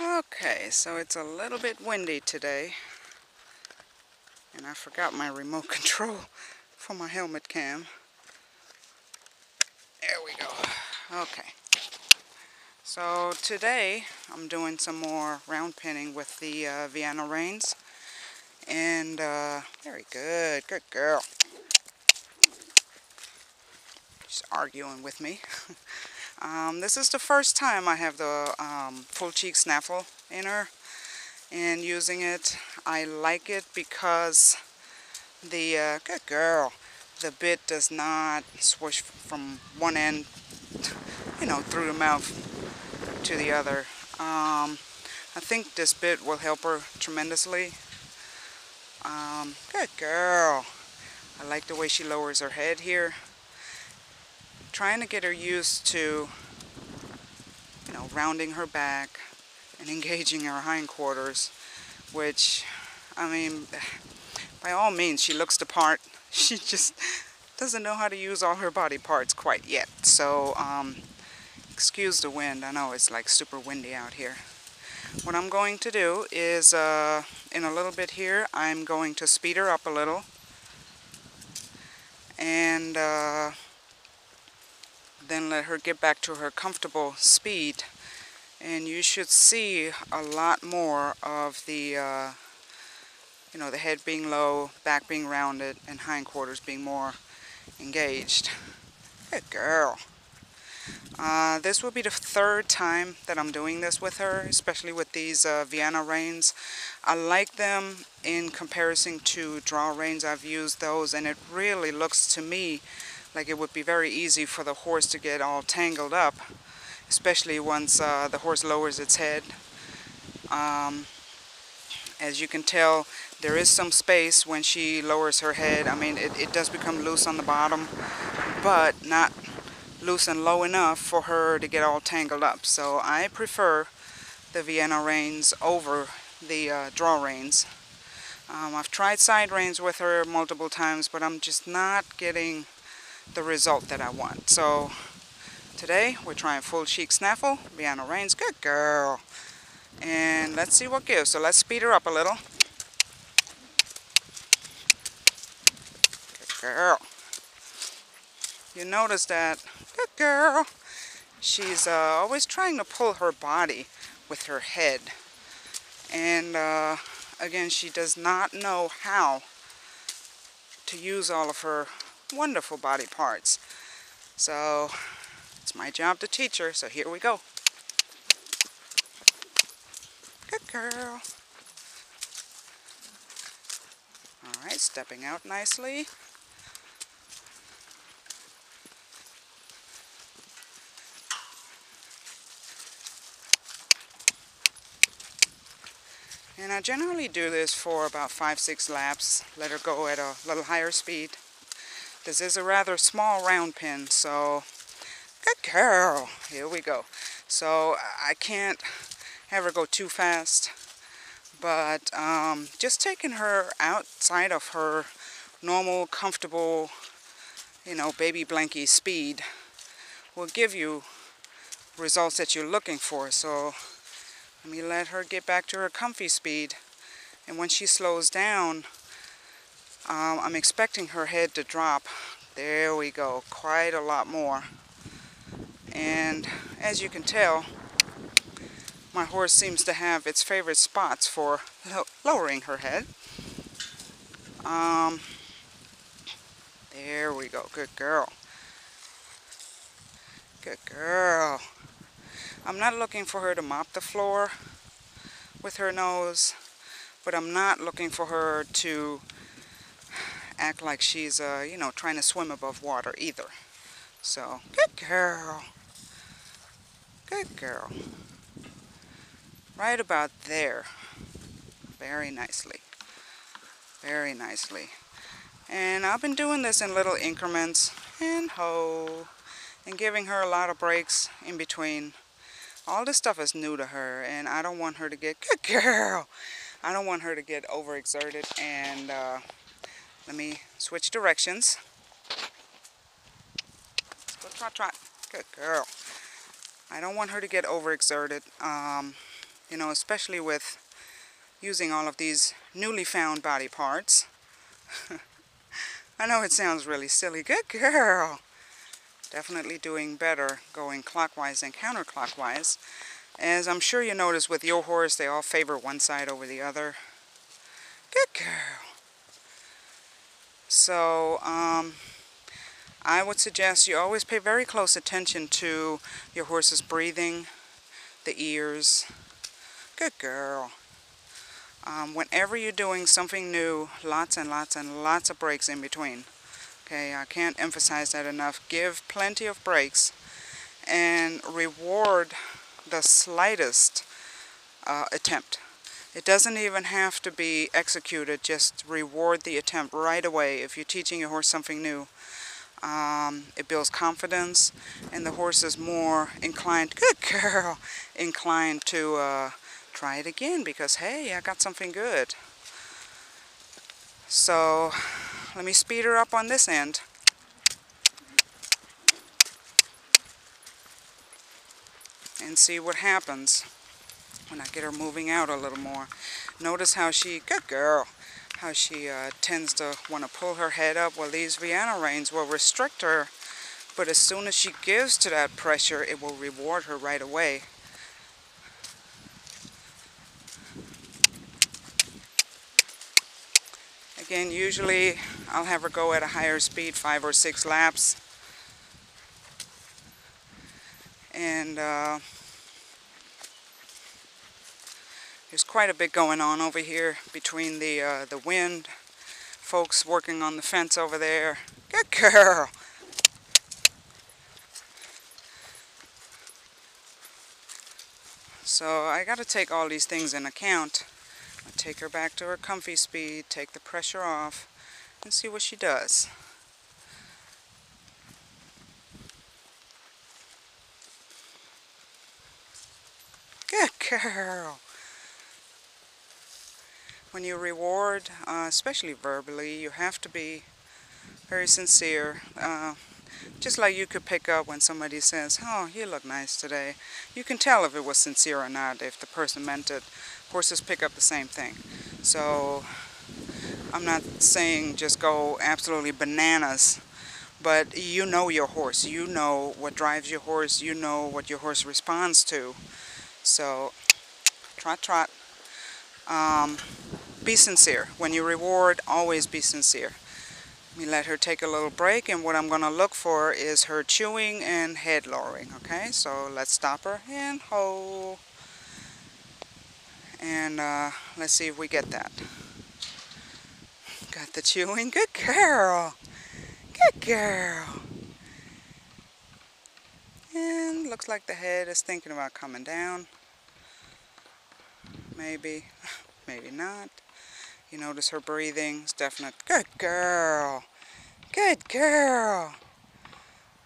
Okay, so it's a little bit windy today, and I forgot my remote control for my helmet cam. There we go. Okay, so today I'm doing some more round pinning with the Vienna Reins, and very good, good girl. She's arguing with me. This is the first time I have the full cheek snaffle in her and using it. I like it because the good girl, the bit does not swoosh from one end, through the mouth to the other. I think this bit will help her tremendously. Good girl. I like the way she lowers her head here. Trying to get her used to, rounding her back and engaging her hindquarters, which, I mean, by all means, she looks the part. She just doesn't know how to use all her body parts quite yet. So, excuse the wind. I know it's like super windy out here. What I'm going to do is, in a little bit here, I'm going to speed her up a little. And then let her get back to her comfortable speed. And you should see a lot more of the, the head being low, back being rounded, and hindquarters being more engaged. Good girl. This will be the third time that I'm doing this with her, especially with these Vienna Reins. I like them in comparison to draw reins. I've used those, and it really looks to me like it would be very easy for the horse to get all tangled up, especially once the horse lowers its head. As you can tell, there is some space when she lowers her head. I mean, it does become loose on the bottom, but not loose and low enough for her to get all tangled up. So I prefer the Vienna Reins over the draw reins. I've tried side reins with her multiple times, but I'm just not getting the result that I want. So today we're trying full cheek snaffle, Vienna Reins. Good girl. And let's see what gives. So let's speed her up a little. Good girl. You notice that, good girl, she's always trying to pull her body with her head. And again, she does not know how to use all of her wonderful body parts. So it's my job to teach her, so here we go. Good girl. Alright, stepping out nicely. And I generally do this for about 5-6 laps. Let her go at a little higher speed. This is a rather small round pin, so good girl. Here we go. So I can't have her go too fast, but just taking her outside of her normal, comfortable, baby blankie speed will give you results that you're looking for. So let me let her get back to her comfy speed, and when she slows down, I'm expecting her head to drop. There we go, quite a lot more. And as you can tell, my horse seems to have its favorite spots for lowering her head. There we go, good girl. Good girl. I'm not looking for her to mop the floor with her nose, but I'm not looking for her to act like she's, trying to swim above water either. So, good girl. Good girl. Right about there. Very nicely. Very nicely. And I've been doing this in little increments, and and giving her a lot of breaks in between. All this stuff is new to her, and I don't want her to get, good girl, I don't want her to get overexerted. And let me switch directions. Let's go trot trot. Good girl. I don't want her to get overexerted. You know, especially with using all of these newly found body parts. I know it sounds really silly. Good girl! Definitely doing better going clockwise than counterclockwise. As I'm sure you notice with your horse, they all favor one side over the other. Good girl! So, I would suggest you always pay very close attention to your horse's breathing, the ears. Good girl. Whenever you're doing something new, lots and lots and lots of breaks in between. Okay, I can't emphasize that enough. Give plenty of breaks and reward the slightest attempt. It doesn't even have to be executed, just reward the attempt right away. If you're teaching your horse something new, it builds confidence, and the horse is more inclined, good girl, inclined to try it again because, hey, I got something good. So, let me speed her up on this end. And see what happens when I get her moving out a little more. Notice how she, good girl, how she tends to want to pull her head up. Well, these Vienna Reins will restrict her, but as soon as she gives to that pressure, it will reward her right away. Again, usually I'll have her go at a higher speed, 5 or 6 laps. And there's quite a bit going on over here between the wind, folks working on the fence over there. Good girl! So I got to take all these things in account. I'll take her back to her comfy speed, take the pressure off, and see what she does. Good girl! When you reward, especially verbally, you have to be very sincere. Just like you could pick up when somebody says, oh, you look nice today. You can tell if it was sincere or not, if the person meant it. Horses pick up the same thing. So I'm not saying just go absolutely bananas, but you know your horse. You know what drives your horse. You know what your horse responds to. So trot, trot. Be sincere. When you reward, always be sincere. Let me let her take a little break, and what I'm going to look for is her chewing and head lowering. Okay, so let's stop her and hold. And let's see if we get that. Got the chewing. Good girl. Good girl. And looks like the head is thinking about coming down. Maybe, maybe not. You notice her breathing. It's definite. Good girl. Good girl.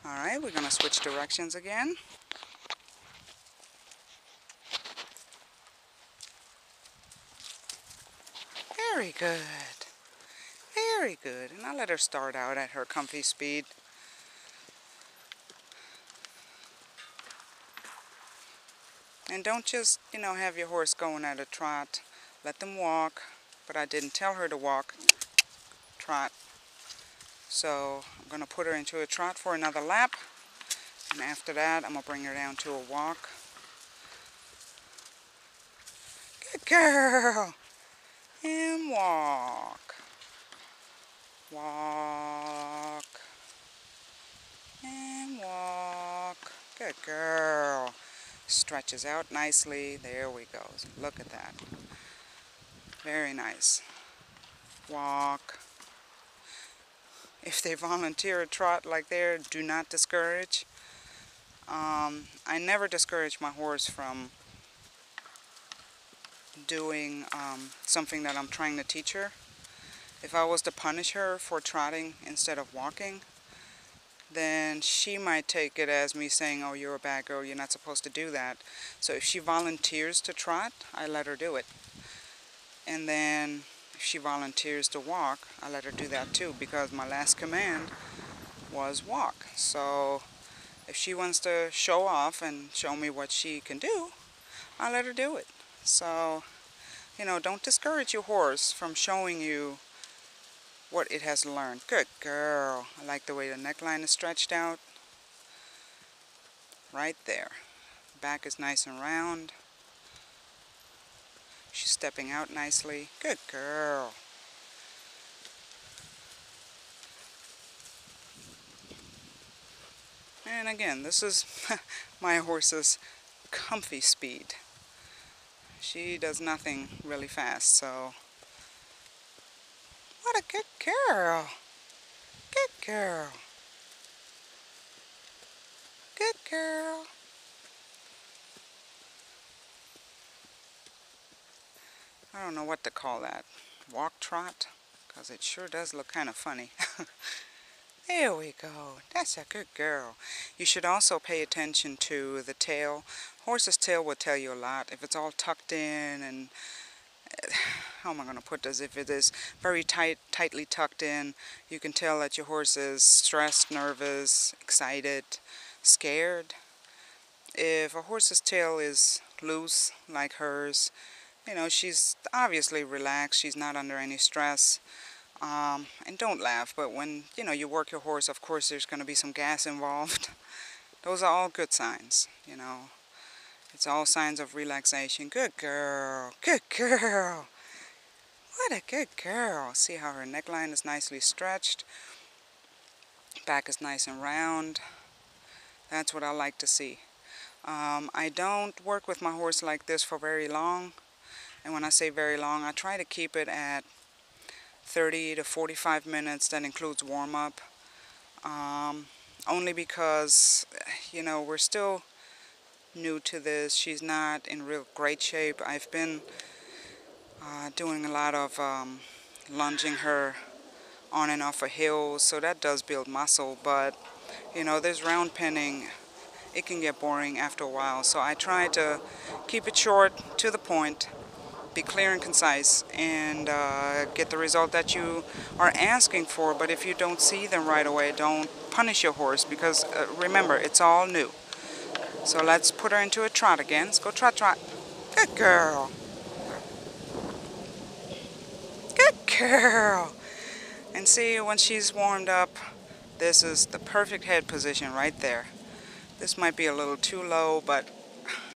Alright, we're going to switch directions again. Very good. Very good. And I'll let her start out at her comfy speed. And don't just, have your horse going at a trot. Let them walk. But I didn't tell her to walk. Trot. So I'm going to put her into a trot for another lap. And after that, I'm going to bring her down to a walk. Good girl. And walk. Walk. And walk. Good girl. Stretches out nicely. There we go. Look at that. Very nice. Walk. If they volunteer a trot like there, do not discourage. I never discourage my horse from doing something that I'm trying to teach her. If I was to punish her for trotting instead of walking, then she might take it as me saying, oh, you're a bad girl, you're not supposed to do that. So if she volunteers to trot, I let her do it. And then if she volunteers to walk, I let her do that too, because my last command was walk. So if she wants to show off and show me what she can do, I let her do it. So, you know, don't discourage your horse from showing you what it has learned. Good girl. I like the way the neckline is stretched out. Right there. Back is nice and round. She's stepping out nicely. Good girl. And again, this is my horse's comfy speed. She does nothing really fast, so... What a good girl. Good girl. Good girl. I don't know what to call that. Walk trot? Because it sure does look kind of funny. There we go. That's a good girl. You should also pay attention to the tail. Horse's tail will tell you a lot. If it's all tucked in and... How am I going to put this? If it is very tightly tucked in, you can tell that your horse is stressed, nervous, excited, scared. If a horse's tail is loose, like hers, you know, she's obviously relaxed. She's not under any stress. And don't laugh, but when, you know, you work your horse, of course there's going to be some gas involved. Those are all good signs, you know. It's all signs of relaxation. Good girl. Good girl. What a good girl. See how her neckline is nicely stretched. Back is nice and round. That's what I like to see. I don't work with my horse like this for very long. And when I say very long, I try to keep it at 30 to 45 minutes. That includes warm-up. Only because, you know, we're still new to this. She's not in real great shape. I've been doing a lot of lunging her on and off of hills, so that does build muscle. But, you know, this round penning, it can get boring after a while. So I try to keep it short, to the point, be clear and concise, and get the result that you are asking for. But if you don't see them right away, don't punish your horse, because remember, it's all new. So let's put her into a trot again. Let's go trot, trot. Good girl. Good girl. And see, when she's warmed up, this is the perfect head position right there. This might be a little too low, but